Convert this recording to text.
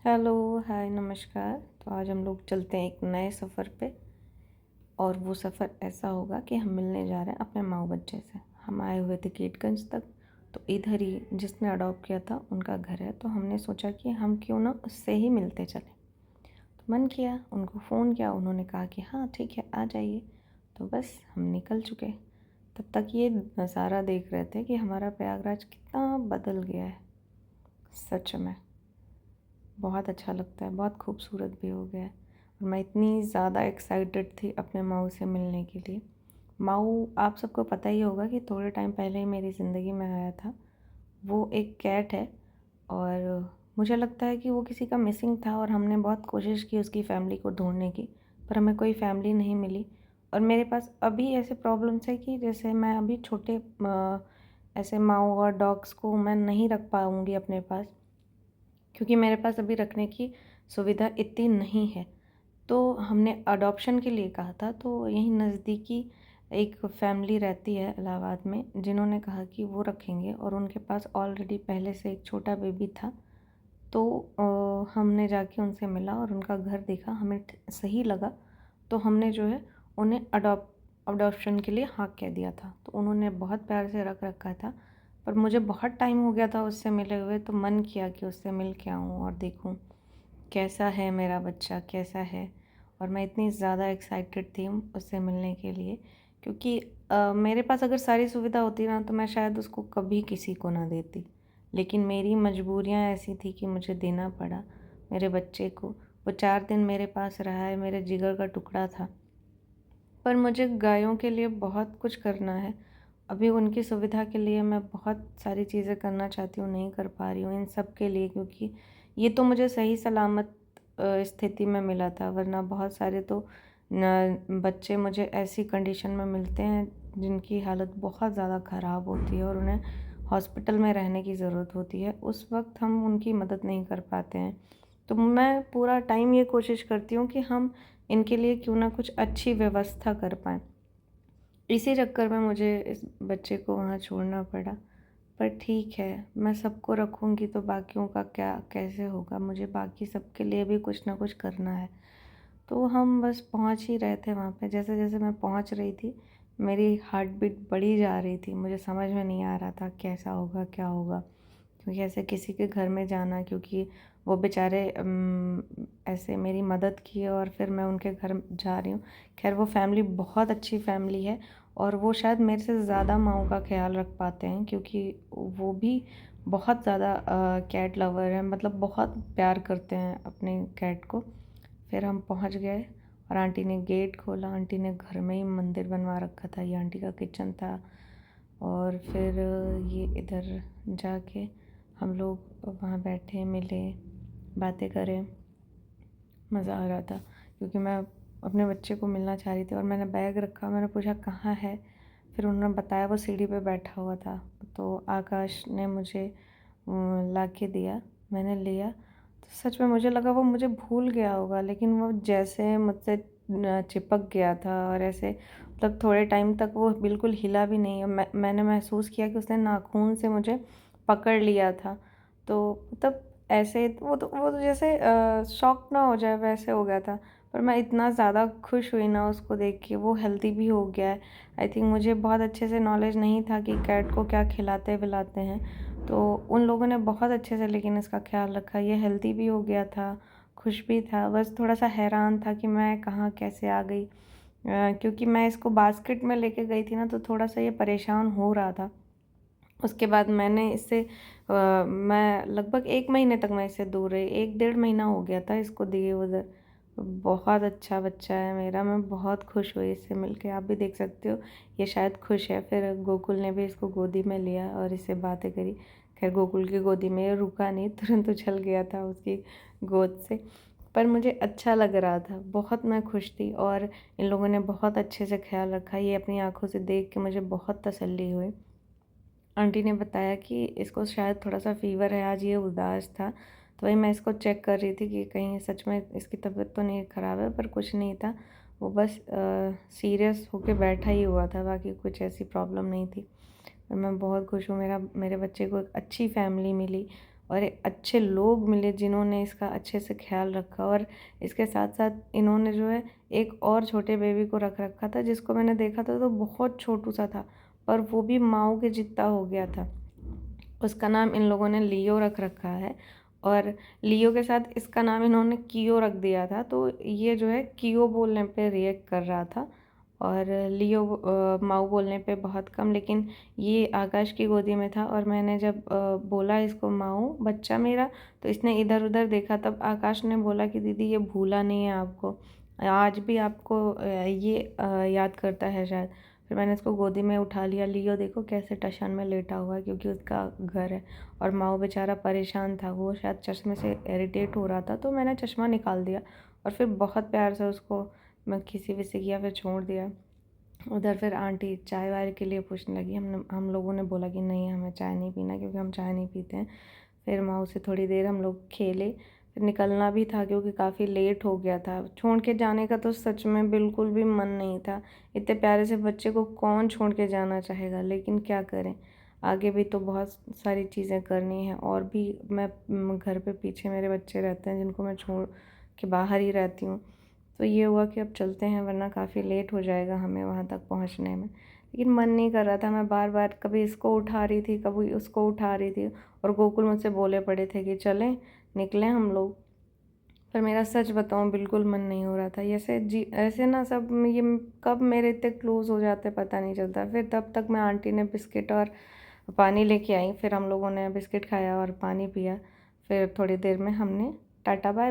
Hello, हाय, नमस्कार। तो आज हम लोग चलते हैं एक नए सफ़र पे और वो सफ़र ऐसा होगा कि हम मिलने जा रहे हैं अपने माँ बच्चे से। हम आए हुए थे कीटगंज तक, तो इधर ही जिसने अडॉप्ट किया था उनका घर है, तो हमने सोचा कि हम क्यों ना उससे ही मिलते चलें। तो मन किया, उनको फ़ोन किया, उन्होंने कहा कि हाँ ठीक है, आ जाइए। तो बस हम निकल चुके। तब तक ये नज़ारा देख रहे थे कि हमारा प्रयागराज कितना बदल गया है। सच में बहुत अच्छा लगता है, बहुत खूबसूरत भी हो गया है। और मैं इतनी ज़्यादा एक्साइटेड थी अपने माऊ से मिलने के लिए। माऊ आप सबको पता ही होगा कि थोड़े टाइम पहले ही मेरी ज़िंदगी में आया था। वो एक कैट है और मुझे लगता है कि वो किसी का मिसिंग था और हमने बहुत कोशिश की उसकी फ़ैमिली को ढूँढने की, पर हमें कोई फ़ैमिली नहीं मिली। और मेरे पास अभी ऐसे प्रॉब्लम्स है कि जैसे मैं अभी छोटे ऐसे माऊ और डॉग्स को मैं नहीं रख पाऊँगी अपने पास, क्योंकि मेरे पास अभी रखने की सुविधा इतनी नहीं है। तो हमने अडॉप्शन के लिए कहा था, तो यहीं नज़दीकी एक फैमिली रहती है इलाहाबाद में, जिन्होंने कहा कि वो रखेंगे और उनके पास ऑलरेडी पहले से एक छोटा बेबी था। तो हमने जाके उनसे मिला और उनका घर देखा, हमें सही लगा। तो हमने जो है उन्हें अडॉप्शन के लिए हाँ कह दिया था। तो उन्होंने बहुत प्यार से रख रखा था, पर मुझे बहुत टाइम हो गया था उससे मिले हुए, तो मन किया कि उससे मिल के आऊँ और देखूँ कैसा है मेरा बच्चा, कैसा है। और मैं इतनी ज़्यादा एक्साइटेड थी उससे मिलने के लिए, क्योंकि मेरे पास अगर सारी सुविधा होती ना तो मैं शायद उसको कभी किसी को ना देती। लेकिन मेरी मजबूरियाँ ऐसी थी कि मुझे देना पड़ा मेरे बच्चे को। वो 4 दिन मेरे पास रहा है, मेरे जिगर का टुकड़ा था। पर मुझे गायों के लिए बहुत कुछ करना है। अभी उनकी सुविधा के लिए मैं बहुत सारी चीज़ें करना चाहती हूँ, नहीं कर पा रही हूँ इन सब के लिए, क्योंकि ये तो मुझे सही सलामत स्थिति में मिला था, वरना बहुत सारे तो न बच्चे मुझे ऐसी कंडीशन में मिलते हैं जिनकी हालत बहुत ज़्यादा ख़राब होती है और उन्हें हॉस्पिटल में रहने की ज़रूरत होती है। उस वक़्त हम उनकी मदद नहीं कर पाते हैं। तो मैं पूरा टाइम ये कोशिश करती हूँ कि हम इनके लिए क्यों ना कुछ अच्छी व्यवस्था कर पाएँ। इसी चक्कर में मुझे इस बच्चे को वहाँ छोड़ना पड़ा। पर ठीक है, मैं सबको रखूँगी तो बाकियों का क्या कैसे होगा? मुझे बाकी सबके लिए भी कुछ ना कुछ करना है। तो हम बस पहुँच ही रहे थे वहाँ पे। जैसे-जैसे मैं पहुँच रही थी, मेरी हार्ट बीट बढ़ी जा रही थी। मुझे समझ में नहीं आ रहा था कैसा होगा, क्या होगा? क्योंकि ऐसे किसी के घर में जाना, क्योंकि वो बेचारे ऐसे मेरी मदद किए और फिर मैं उनके घर जा रही हूँ। ख़ैर वो फ़ैमिली बहुत अच्छी फ़ैमिली है और वो शायद मेरे से ज़्यादा माँओं का ख़्याल रख पाते हैं, क्योंकि वो भी बहुत ज़्यादा कैट लवर हैं, मतलब बहुत प्यार करते हैं अपने कैट को। फिर हम पहुँच गए और आंटी ने गेट खोला। आंटी ने घर में ही मंदिर बनवा रखा था, ये आंटी का किचन था। और फिर ये इधर जाके हम लोग वहाँ बैठे, मिले, बातें करें। मज़ा आ रहा था, क्योंकि मैं अपने बच्चे को मिलना चाह रही थी और मैंने बैग रखा, मैंने पूछा कहाँ है? फिर उन्होंने बताया वो सीढ़ी पे बैठा हुआ था। तो आकाश ने मुझे ला के दिया, मैंने लिया। तो सच में मुझे लगा वो मुझे भूल गया होगा, लेकिन वो जैसे मुझसे चिपक गया था और ऐसे मतलब थोड़े टाइम तक वो बिल्कुल हिला भी नहीं। मैंने महसूस किया कि उसने नाखून से मुझे पकड़ लिया था। तो मतलब ऐसे वो तो जैसे शॉक ना हो जाए वैसे हो गया था। पर मैं इतना ज़्यादा खुश हुई ना उसको देख के, वो हेल्दी भी हो गया है। आई थिंक मुझे बहुत अच्छे से नॉलेज नहीं था कि कैट को क्या खिलाते-विलाते हैं। तो उन लोगों ने बहुत अच्छे से लेकिन इसका ख़्याल रखा। ये हेल्दी भी हो गया था, खुश भी था। बस थोड़ा-सा हैरान था कि मैं कहाँ कैसे आ गई। क्योंकि मैं इसको बास्केट में लेके गई थी ना, तो थोड़ा-सा ये परेशान हो रहा था। उसके बाद मैंने इससे मैं लगभग 1 महीने तक मैं इससे दूर रही। 1 डेढ़ महीना हो गया था इसको दिए उधर। बहुत अच्छा बच्चा है मेरा, मैं बहुत खुश हुई इससे मिलके। आप भी देख सकते हो, ये शायद खुश है। फिर गोकुल ने भी इसको गोदी में लिया और इससे बातें करी। ख़ैर गोकुल की गोदी में ये रुका नहीं, तुरंत उछल गया था उसकी गोद से। पर मुझे अच्छा लग रहा था, बहुत मैं खुश थी और इन लोगों ने बहुत अच्छे से ख़्याल रखा। ये अपनी आँखों से देख के मुझे बहुत तसल्ली हुई। आंटी ने बताया कि इसको शायद थोड़ा-सा फ़ीवर है, आज ये उदास था। तो वही मैं इसको चेक कर रही थी कि कहीं सच में इसकी तबीयत तो नहीं ख़राब है, पर कुछ नहीं था। वो बस सीरियस होके बैठा ही हुआ था, बाकी कुछ ऐसी प्रॉब्लम नहीं थी। और मैं बहुत खुश हूँ, मेरे बच्चे को एक अच्छी फ़ैमिली मिली और अच्छे लोग मिले जिन्होंने इसका अच्छे से ख्याल रखा। और इसके साथ साथ इन्होंने जो है एक और छोटे बेबी को रख रखा था, जिसको मैंने देखा था तो बहुत छोटू सा था, पर वो भी माऊ के जितना हो गया था। उसका नाम इन लोगों ने लियो रख रखा है, और लियो के साथ इसका नाम इन्होंने कियो रख दिया था। तो ये जो है कियो बोलने पे रिएक्ट कर रहा था, और लियो माऊ बोलने पे बहुत कम। लेकिन ये आकाश की गोदी में था, और मैंने जब बोला इसको माऊ बच्चा मेरा, तो इसने इधर उधर देखा। तब आकाश ने बोला कि दीदी ये भूला नहीं है आपको, आज भी आपको ये याद करता है शायद। फिर मैंने इसको गोदी में उठा लिया। लियो देखो कैसे टशन में लेटा हुआ है, क्योंकि उसका घर है। और माऊ बेचारा परेशान था, वो शायद चश्मे से इरिटेट हो रहा था, तो मैंने चश्मा निकाल दिया और फिर बहुत प्यार से उसको मैं खिसी विसी किया, फिर छोड़ दिया। उधर फिर आंटी चाय वाय के लिए पूछने लगी। हम लोगों ने बोला कि नहीं, हमें चाय नहीं पीना, क्योंकि हम चाय नहीं पीते हैं। फिर माँ से थोड़ी देर हम लोग खेले, फिर निकलना भी था क्योंकि काफ़ी लेट हो गया था। छोड़ के जाने का तो सच में बिल्कुल भी मन नहीं था। इतने प्यारे से बच्चे को कौन छोड़ के जाना चाहेगा, लेकिन क्या करें, आगे भी तो बहुत सारी चीज़ें करनी है। और भी मैं घर पे पीछे मेरे बच्चे रहते हैं जिनको मैं छोड़ के बाहर ही रहती हूँ। तो ये हुआ कि अब चलते हैं, वरना काफ़ी लेट हो जाएगा हमें वहाँ तक पहुँचने में। लेकिन मन नहीं कर रहा था, मैं बार बार कभी इसको उठा रही थी, कभी उसको उठा रही थी, और गोकुल मुझसे बोले पड़े थे कि चलें, निकलें हम लोग। पर मेरा सच बताऊं बिल्कुल मन नहीं हो रहा था। ऐसे ना सब ये कब मेरे इतने क्लोज हो जाते पता नहीं चलता। फिर तब तक मैं आंटी ने बिस्किट और पानी लेके आई, फिर हम लोगों ने बिस्किट खाया और पानी पिया। फिर थोड़ी देर में हमने टाटा बाय